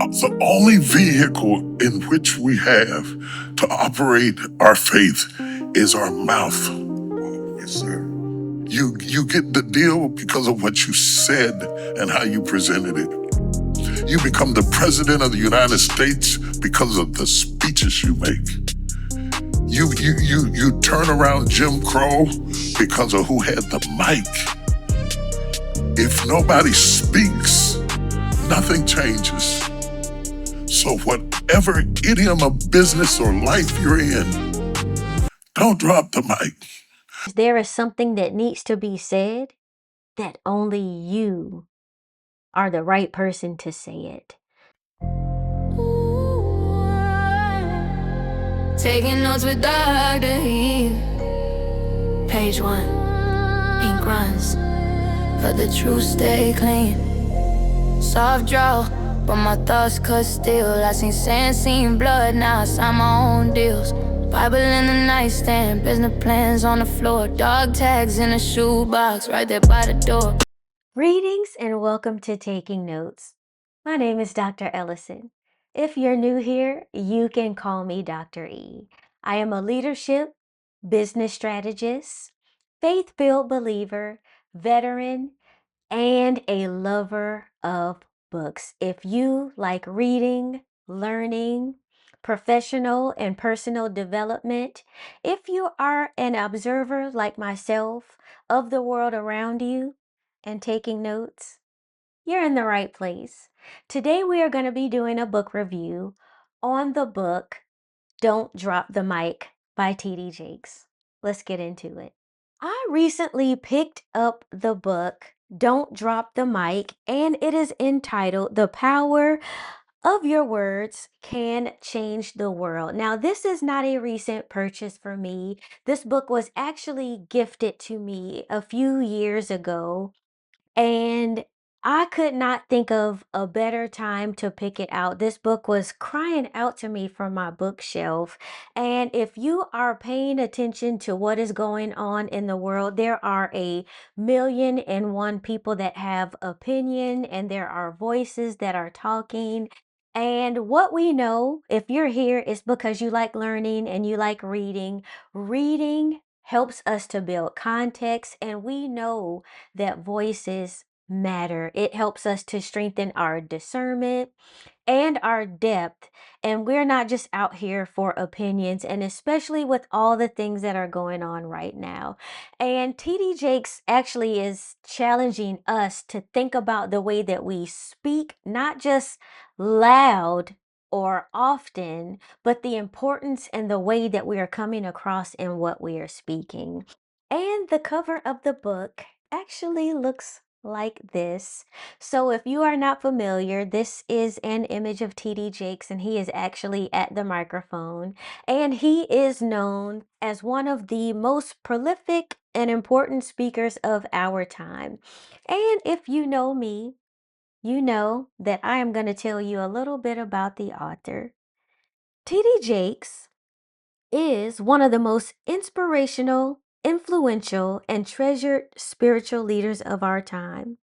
The only vehicle in which we have to operate our faith is our mouth. Yes, sir. You get the deal because of what you said and how you presented it. You become the president of the United States because of the speeches you make. You turn around Jim Crow because of who had the mic. If nobody speaks, nothing changes. So whatever idiom of business or life you're in, don't drop the mic. There is something that needs to be said that only you are the right person to say it. Taking notes with Dr. Eve. Page 1. Ink runs, but the truth stay clean. Soft draw, but my thoughts cut still. I seen sand, seen blood, now I sign my own deals. Bible in the nightstand, business plans on the floor. Dog tags in a shoebox, right there by the door. Greetings and welcome to Taking Notes. My name is Dr. Ellison. If you're new here, you can call me Dr. E. I am a leadership, business strategist, faith-filled believer, veteran, and a lover of books. If you like reading, learning, professional and personal development, if you are an observer like myself of the world around you and taking notes, you're in the right place. Today we are going to be doing a book review on the book Don't Drop the Mic by tdjakes. Let's get into it. I recently picked up the book Don't Drop the Mic, and it is entitled The Power of Your Words Can Change the World. Now, this is not a recent purchase for me. This book was actually gifted to me a few years ago, and I could not think of a better time to pick it out. This book was crying out to me from my bookshelf. And if you are paying attention to what is going on in the world, there are 1,000,001 people that have opinion, and there are voices that are talking. And what we know, if you're here, is because you like learning and you like reading. Reading helps us to build context, and we know that voices matter. It helps us to strengthen our discernment and our depth. And we're not just out here for opinions, and especially with all the things that are going on right now. And TD Jakes actually is challenging us to think about the way that we speak, not just loud or often, but the importance and the way that we are coming across in what we are speaking. And the cover of the book actually looks like this. So if you are not familiar, this is an image of TD Jakes, and he is actually at the microphone. And he is known as one of the most prolific and important speakers of our time. And if you know me, you know that I am going to tell you a little bit about the author. TD Jakes is one of the most inspirational, influential, and treasured spiritual leaders of our time.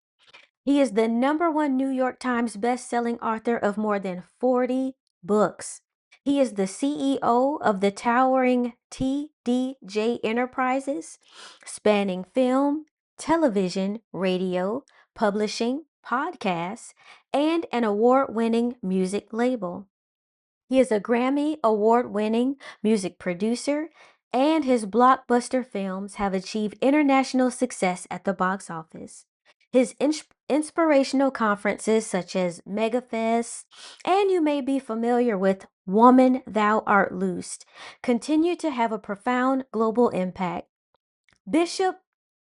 He is the #1 New York Times best-selling author of more than 40 books. He is the CEO of the towering TDJ Enterprises, spanning film, television, radio, publishing, podcasts, and an award-winning music label. He is a Grammy award-winning music producer, and his blockbuster films have achieved international success at the box office. His inspirational conferences such as MegaFest, and you may be familiar with Woman Thou Art Loosed, continue to have a profound global impact. Bishop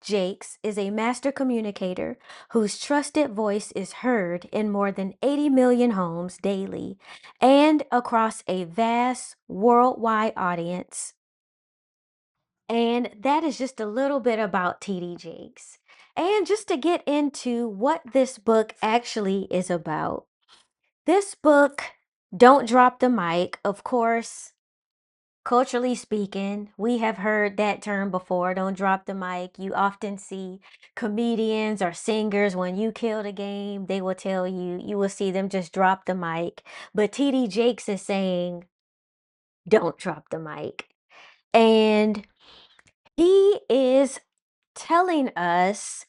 Jakes is a master communicator whose trusted voice is heard in more than 80 million homes daily and across a vast worldwide audience. And that is just a little bit about TD Jakes. And just to get into what this book actually is about, this book, Don't Drop the Mic, of course, culturally speaking, we have heard that term before. Don't drop the mic. You often see comedians or singers when you kill the game, they will tell you, you will see them just drop the mic. But TD Jakes is saying, don't drop the mic. And he is telling us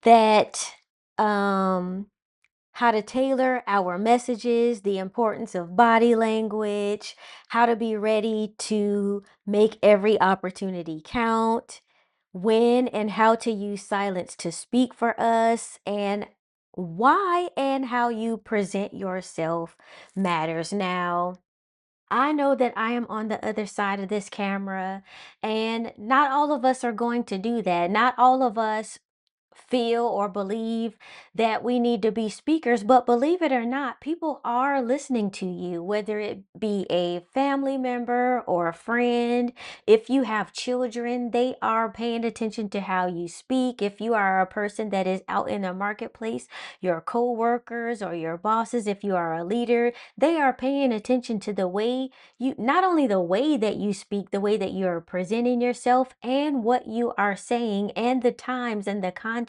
that how to tailor our messages, the importance of body language, how to be ready to make every opportunity count, when and how to use silence to speak for us, and why and how you present yourself matters. Now, I know that I am on the other side of this camera, and not all of us are going to do that. Not all of us feel or believe that we need to be speakers, but believe it or not, people are listening to you, whether it be a family member or a friend. If you have children, they are paying attention to how you speak. If you are a person that is out in the marketplace, your co-workers or your bosses, if you are a leader, they are paying attention to the way you, not only the way that you speak, the way that you're presenting yourself and what you are saying and the times and the context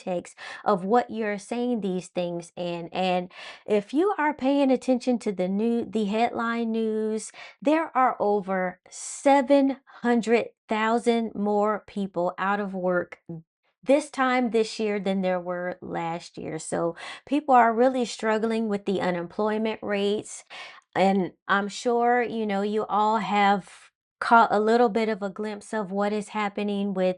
of what you're saying these things in. And if you are paying attention to the headline news, there are over 700,000 more people out of work this time this year than there were last year. So people are really struggling with the unemployment rates. And I'm sure, you all have caught a little bit of a glimpse of what is happening with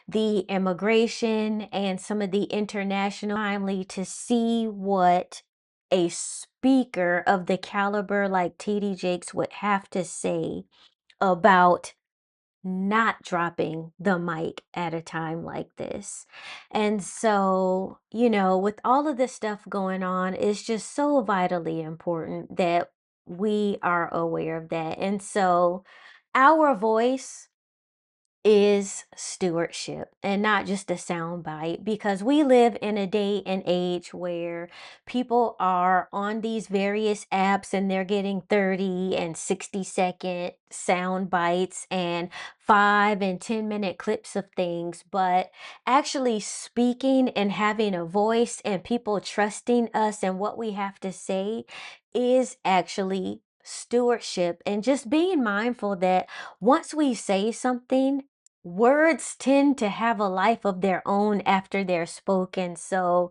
the immigration and some of the international timely to see what a speaker of the caliber like TD Jakes would have to say about not dropping the mic at a time like this. And so, with all of this stuff going on, it's just so vitally important that we are aware of that. And so, our voice is stewardship and not just a sound bite, because we live in a day and age where people are on these various apps and they're getting 30 and 60-second sound bites and 5 and 10 minute clips of things. But actually speaking and having a voice and people trusting us and what we have to say is actually stewardship, and just being mindful that once we say something, words tend to have a life of their own after they're spoken. So,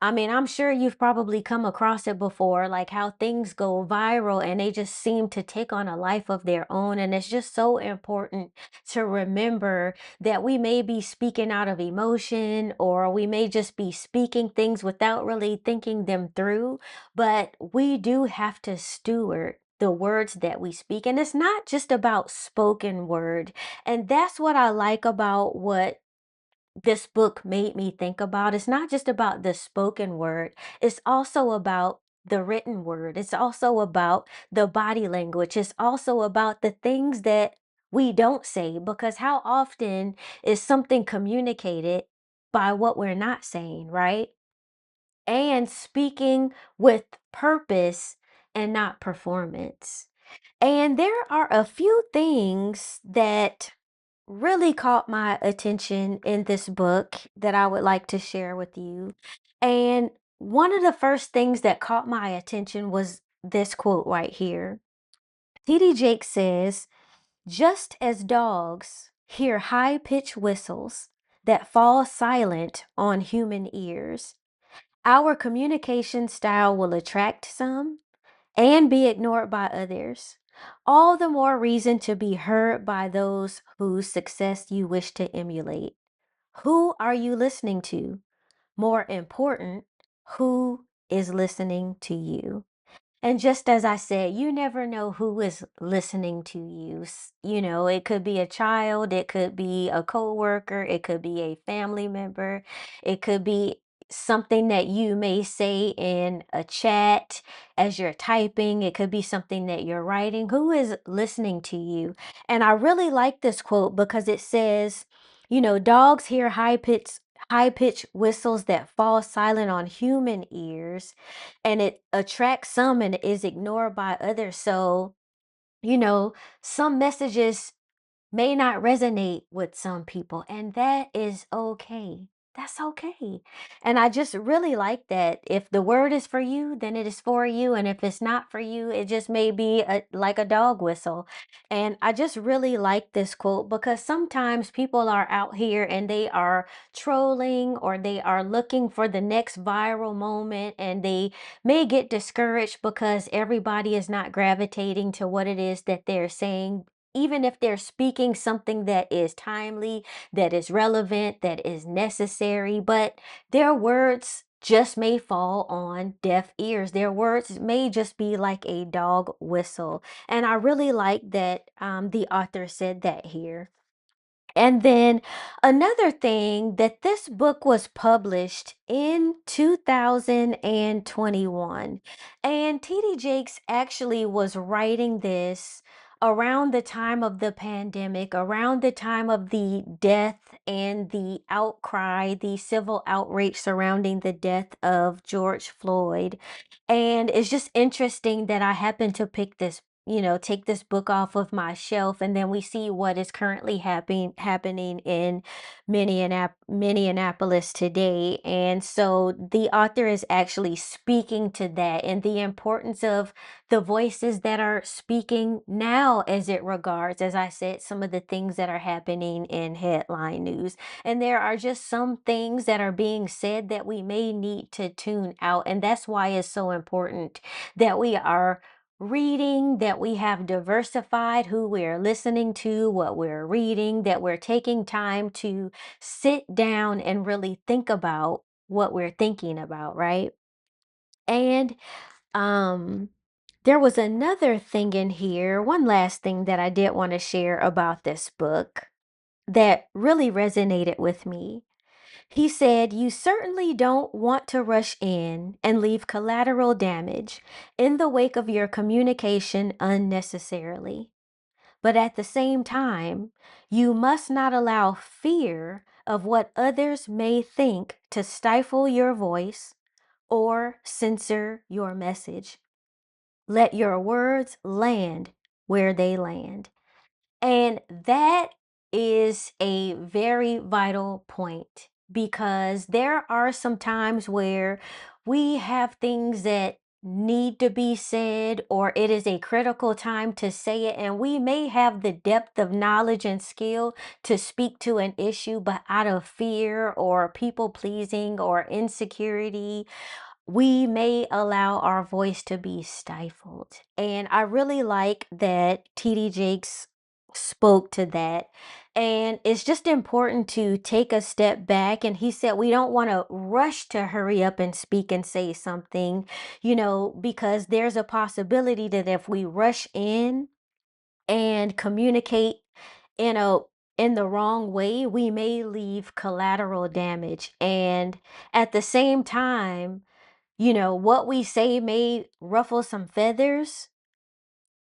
I mean, I'm sure you've probably come across it before, like how things go viral and they just seem to take on a life of their own. And it's just so important to remember that we may be speaking out of emotion, or we may just be speaking things without really thinking them through. But we do have to steward the words that we speak. And it's not just about spoken word. And that's what I like about what this book made me think about. It's not just about the spoken word, it's also about the written word. It's also about the body language. It's also about the things that we don't say, because how often is something communicated by what we're not saying, right? And speaking with purpose and not performance. And there are a few things that really caught my attention in this book that I would like to share with you. And one of the first things that caught my attention was this quote right here. TD Jake says, just as dogs hear high pitched whistles that fall silent on human ears, our communication style will attract some and be ignored by others. All the more reason to be heard by those whose success you wish to emulate. Who are you listening to? More important, who is listening to you? And just as I said, you never know who is listening to you. It could be a child, it could be a coworker, it could be a family member, it could be something that you may say in a chat as you're typing, it could be something that you're writing. Who is listening to you? And I really like this quote because it says, dogs hear high pitched whistles that fall silent on human ears, and it attracts some and is ignored by others. So, you know, some messages may not resonate with some people, and that is okay. That's okay. And I just really like that. If the word is for you, then it is for you. And if it's not for you, it just may be like a dog whistle. And I just really like this quote because sometimes people are out here and they are trolling or they are looking for the next viral moment, and they may get discouraged because everybody is not gravitating to what it is that they're saying, even if they're speaking something that is timely, that is relevant, that is necessary, but their words just may fall on deaf ears. Their words may just be like a dog whistle. And I really like that the author said that here. And then another thing, that this book was published in 2021. And TD Jakes actually was writing this around the time of the pandemic, around the time of the death and the outcry, the civil outrage surrounding the death of George Floyd. And it's just interesting that I happened to pick this, take this book off of my shelf, and then we see what is currently happening in Minneapolis today. And so the author is actually speaking to that and the importance of the voices that are speaking now, as it regards, as I said, some of the things that are happening in headline news. And there are just some things that are being said that we may need to tune out. And that's why it's so important that we are reading, that we have diversified who we're listening to, what we're reading, that we're taking time to sit down and really think about what we're thinking about, right? And um there was another thing in here, one last thing that I did want to share about this book that really resonated with me. He said, "You certainly don't want to rush in and leave collateral damage in the wake of your communication unnecessarily. But at the same time, you must not allow fear of what others may think to stifle your voice or censor your message. Let your words land where they land." And that is a very vital point, because there are some times where we have things that need to be said, or it is a critical time to say it, and we may have the depth of knowledge and skill to speak to an issue, but out of fear or people pleasing or insecurity, we may allow our voice to be stifled. And I really like that TD Jakes spoke to that. And it's just important to take a step back. And he said we don't want to rush to hurry up and speak and say something, because there's a possibility that if we rush in and communicate in a in the wrong way, we may leave collateral damage. And at the same time, what we say may ruffle some feathers.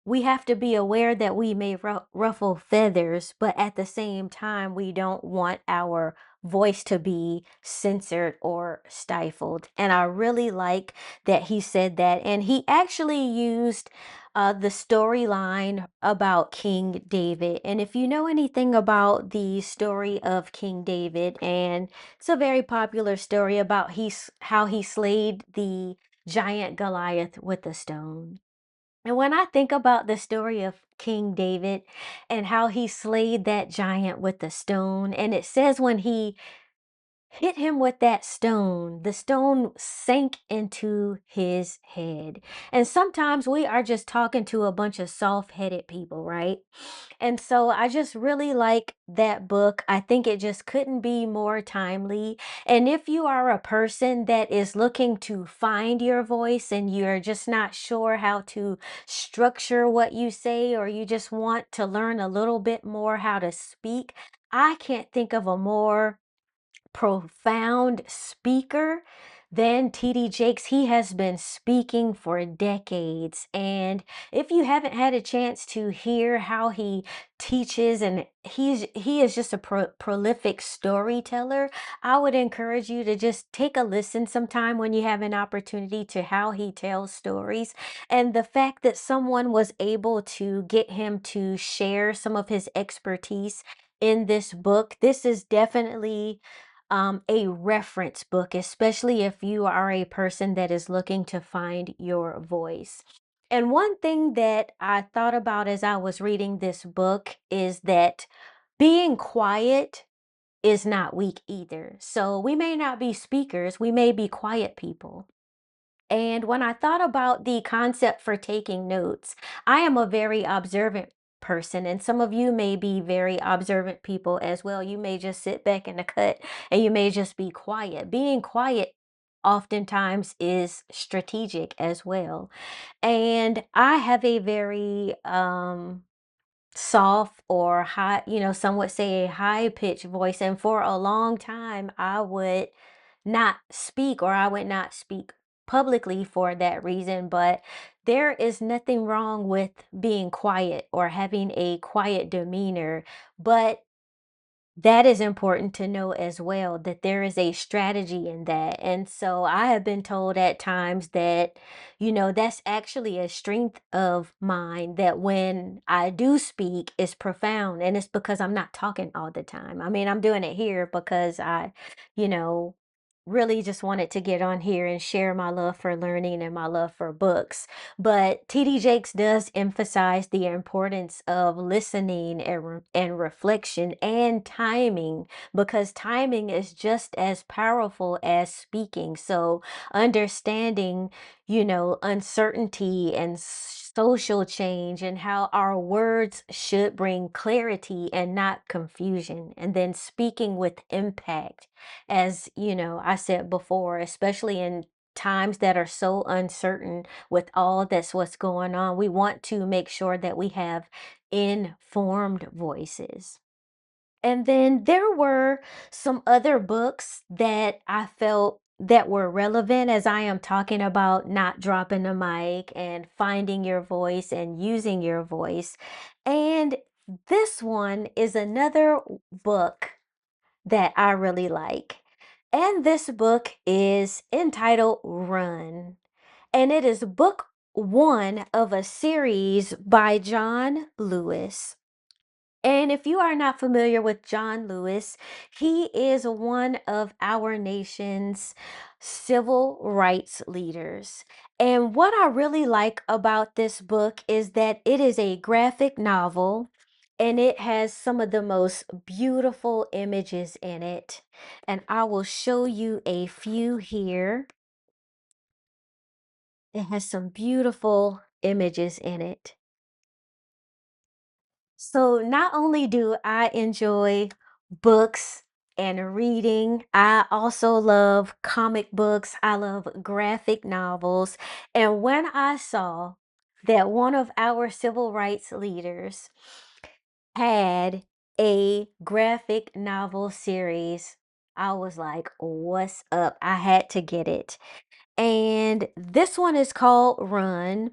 We have to be aware that we may ruffle feathers, but at the same time, we don't want our voice to be censored or stifled. And I really like that he said that. And he actually used the storyline about King David. And if you know anything about the story of King David, and it's a very popular story about how he slayed the giant Goliath with a stone. And when I think about the story of King David and how he slayed that giant with the stone, and it says when he hit him with that stone, the stone sank into his head. And sometimes we are just talking to a bunch of soft headed people, right? And so I just really like that book. I think it just couldn't be more timely. And if you are a person that is looking to find your voice and you're just not sure how to structure what you say, or you just want to learn a little bit more how to speak, I can't think of a more profound speaker Then TD Jakes, he has been speaking for decades. And if you haven't had a chance to hear how he teaches, and he is just a prolific storyteller, I would encourage you to just take a listen sometime when you have an opportunity to how he tells stories. And the fact that someone was able to get him to share some of his expertise in this book, this is definitely a reference book, especially if you are a person that is looking to find your voice. And one thing that I thought about as I was reading this book is that being quiet is not weak either. So we may not be speakers, we may be quiet people. And when I thought about the concept for taking notes, I am a very observant person, and some of you may be very observant people as well. You may just sit back in the cut and you may just be quiet. Being quiet oftentimes is strategic as well. And I have a very soft or high, some would say a high pitched voice. And for a long time, I would not speak, or I would not speak publicly for that reason. But there is nothing wrong with being quiet or having a quiet demeanor. But that is important to know as well, that there is a strategy in that. And so I have been told at times that, that's actually a strength of mine, that when I do speak is profound. And it's because I'm not talking all the time. I mean, I'm doing it here because you know, really just wanted to get on here and share my love for learning and my love for books. But TD Jakes does emphasize the importance of listening and reflection and timing, because timing is just as powerful as speaking. So understanding, uncertainty and social change, and how our words should bring clarity and not confusion, and then speaking with impact, as I said before, especially in times that are so uncertain with all that's what's going on. We want to make sure that we have informed voices. And then there were some other books that I felt that were relevant, as I am talking about not dropping the mic and finding your voice and using your voice. And this one is another book that I really like. And this book is entitled Run. And it is book one of a series by John Lewis. And if you are not familiar with John Lewis, he is one of our nation's civil rights leaders. And what I really like about this book is that it is a graphic novel, and it has some of the most beautiful images in it. And I will show you a few here. It has some beautiful images in it. So not only do I enjoy books and reading, I also love comic books. I love graphic novels. And when I saw that one of our civil rights leaders had a graphic novel series, I was like, what's up? I had to get it. And this one is called Run.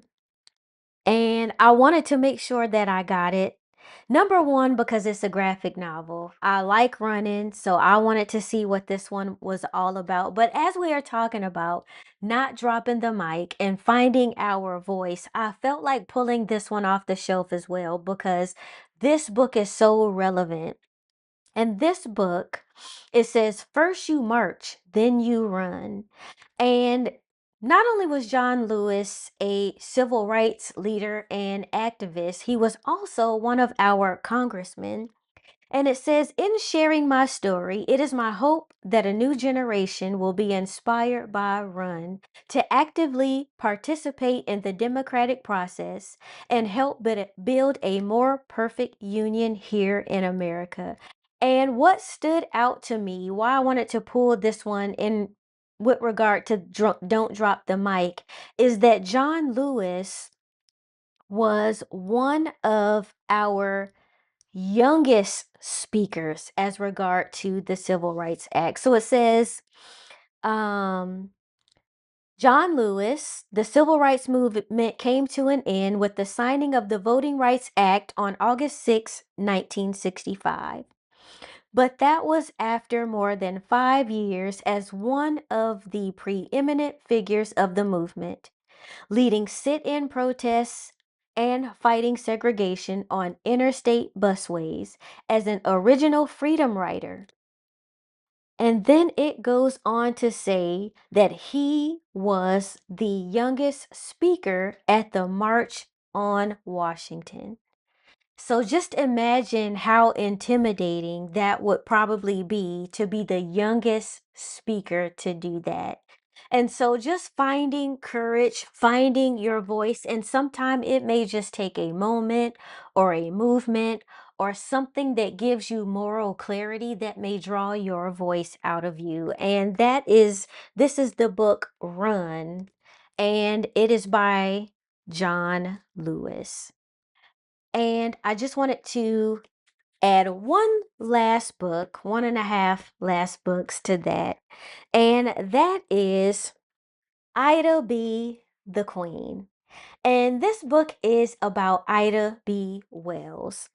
And I wanted to make sure that I got it. Number one, because it's a graphic novel. I like running, so I wanted to see what this one was all about. But as we are talking about not dropping the mic and finding our voice, I felt like pulling this one off the shelf as well, because this book is so relevant. And this book, it says, first you march, then you run. And not only was John Lewis a civil rights leader and activist, he was also one of our congressmen. And it says, in sharing my story, it is my hope that a new generation will be inspired by Run to actively participate in the democratic process and help build a more perfect union here in America. And what stood out to me, why I wanted to pull this one in with regard to Don't Drop the Mic, is that John Lewis was one of our youngest speakers as regard to the Civil Rights Act. So it says, John Lewis, the civil rights movement came to an end with the signing of the Voting Rights Act on August 6, 1965. But that was after more than 5 years as one of the preeminent figures of the movement, leading sit-in protests and fighting segregation on interstate busways as an original freedom rider. And then it goes on to say that he was the youngest speaker at the March on Washington. So just imagine how intimidating that would probably be to be the youngest speaker to do that. And so just finding courage, finding your voice, and sometimes it may just take a moment or a movement or something that gives you moral clarity that may draw your voice out of you. And this is the book Run, and it is by John Lewis. And I just wanted to add one last book, one and a half last books to that. And that is Ida B. the Queen. And this book is about Ida B. Wells.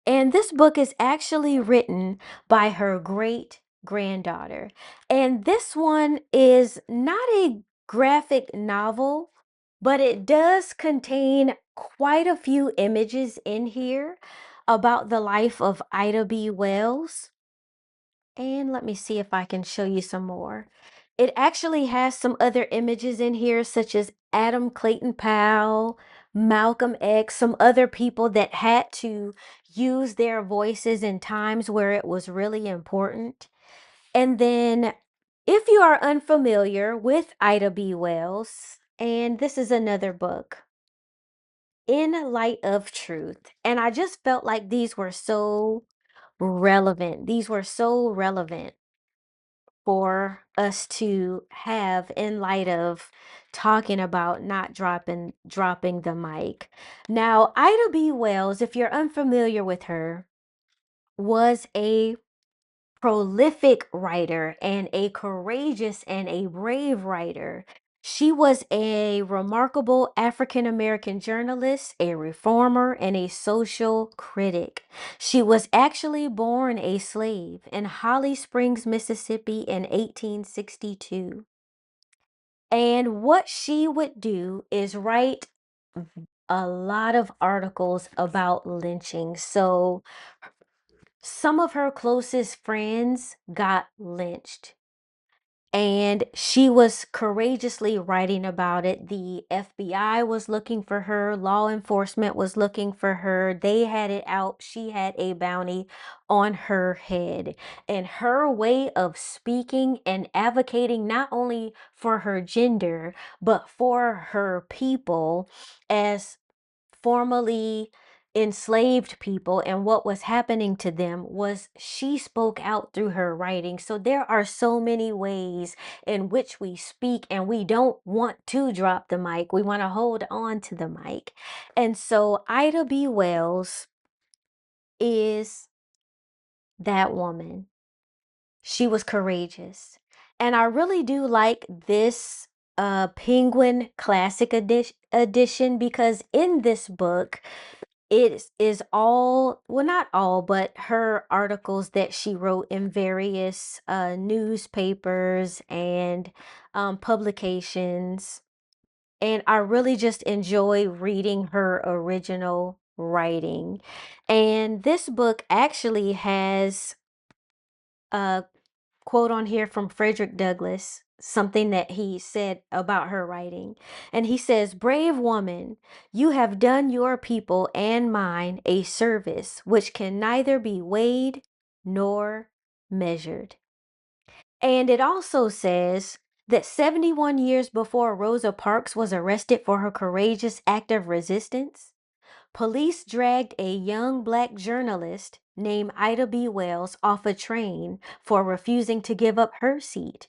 And this book is actually written by her great granddaughter. And this one is not a graphic novel, but it does contain quite a few images in here about the life of Ida B. Wells. And let me see if I can show you some more. It actually has some other images in here, such as Adam Clayton Powell, Malcolm X, some other people that had to use their voices in times where it was really important. And then, if you are unfamiliar with Ida B. Wells, and this is another book, In Light of Truth. And I just felt like these were so relevant. These were so relevant for us to have in light of talking about not dropping the mic. Now, Ida B. Wells, if you're unfamiliar with her, was a prolific writer and a courageous and a brave writer. She was a remarkable African American journalist, a reformer, and a social critic. She was actually born a slave in Holly Springs, Mississippi in 1862. And what she would do is write a lot of articles about lynching. So some of her closest friends got lynched, and she was courageously writing about it. The FBI was looking for her, law enforcement was looking for her. They had it out. She had a bounty on her head. And her way of speaking and advocating not only for her gender, but for her people as formerly enslaved people and what was happening to them, was she spoke out through her writing. So there are so many ways in which we speak, and we don't want to drop the mic. We want to hold on to the mic. And so Ida B. Wells is that woman. She was courageous. And I really do like this Penguin Classic edition, because in this book, it is all, well, not all, but her articles that she wrote in various newspapers and publications. And I really just enjoy reading her original writing. And this book actually has a quote on here from Frederick Douglass, something that he said about her writing. And he says, "Brave woman, you have done your people and mine a service which can neither be weighed nor measured." And it also says that 71 years before Rosa Parks was arrested for her courageous act of resistance, police dragged a young Black journalist named Ida B. Wells off a train for refusing to give up her seat.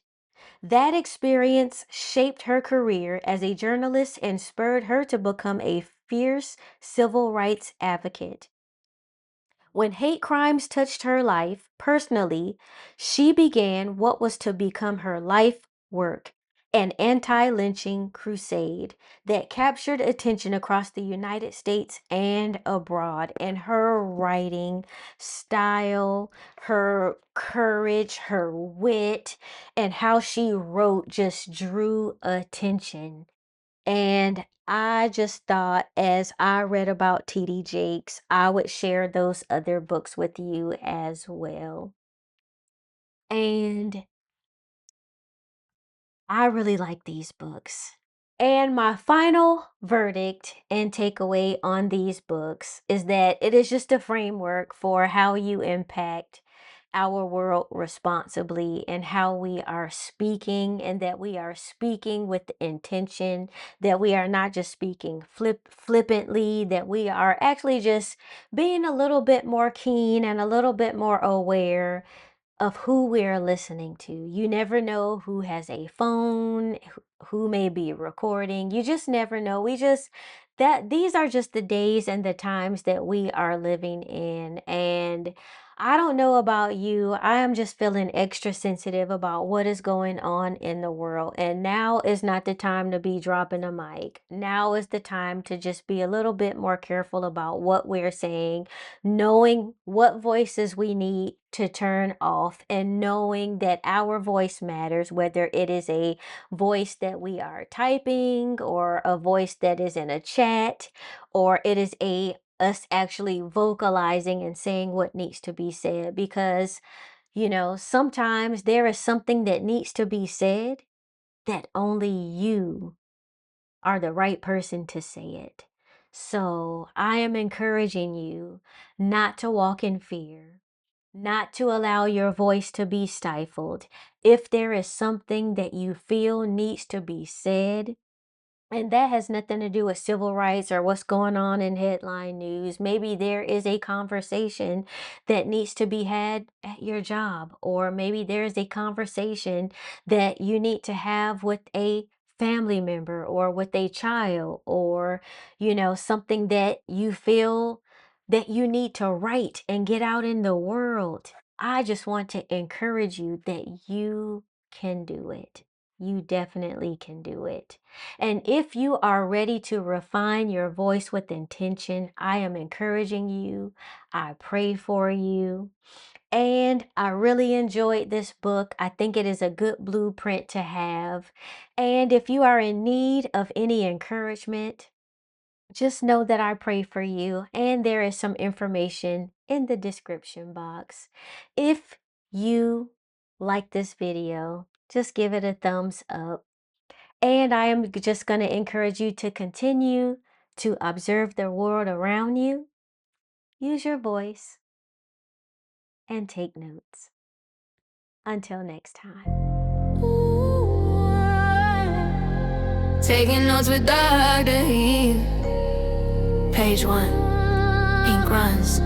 That experience shaped her career as a journalist and spurred her to become a fierce civil rights advocate. When hate crimes touched her life personally, she began what was to become her life work, an anti-lynching crusade that captured attention across the United States and abroad. And her writing style, her courage, her wit, and how she wrote just drew attention. And I just thought, as I read about TD Jakes, I would share those other books with you as well. And I really like these books. And my final verdict and takeaway on these books is that it is just a framework for how you impact our world responsibly and how we are speaking, and that we are speaking with intention, that we are not just speaking flippantly, that we are actually just being a little bit more keen and a little bit more aware of who we're listening to. You never know who has a phone, who may be recording. You just never know. These are just the days and the times that we are living in. And I don't know about you. I am just feeling extra sensitive about what is going on in the world. And now is not the time to be dropping a mic. Now is the time to just be a little bit more careful about what we're saying, knowing what voices we need to turn off, and knowing that our voice matters, whether it is a voice that we are typing, or a voice that is in a chat, or it is us actually vocalizing and saying what needs to be said. Because sometimes there is something that needs to be said that only you are the right person to say it. So I am encouraging you not to walk in fear, not to allow your voice to be stifled. If there is something that you feel needs to be said, and that has nothing to do with civil rights or what's going on in headline news. Maybe there is a conversation that needs to be had at your job, or maybe there is a conversation that you need to have with a family member or with a child, or, something that you feel that you need to write and get out in the world. I just want to encourage you that you can do it. You definitely can do it. And if you are ready to refine your voice with intention, I am encouraging you. I pray for you. And I really enjoyed this book. I think it is a good blueprint to have. And if you are in need of any encouragement, just know that I pray for you. And there is some information in the description box. If you like this video, just give it a thumbs up. And I am just going to encourage you to continue to observe the world around you, use your voice, and take notes. Until next time. Taking notes with Dr. Eve. Page 1. Ink runs,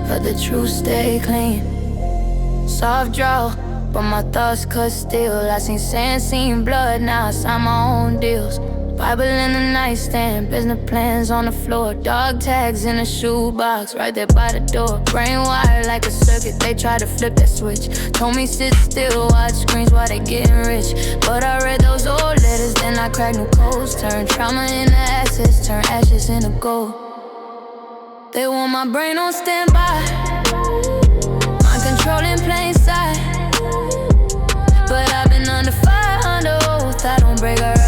but the truth stay clean. Soft draw, but my thoughts cut still. I seen sand, seen blood, now I sign my own deals. Bible in the nightstand, business plans on the floor. Dog tags in a shoebox, right there by the door. Brain wired like a circuit, they try to flip that switch. Told me sit still, watch screens while they getting rich. But I read those old letters, then I cracked new codes. Turn trauma into assets, turn ashes into gold. They want my brain on standby, mind control in plain sight. But I've been under fire, under oath, I don't break her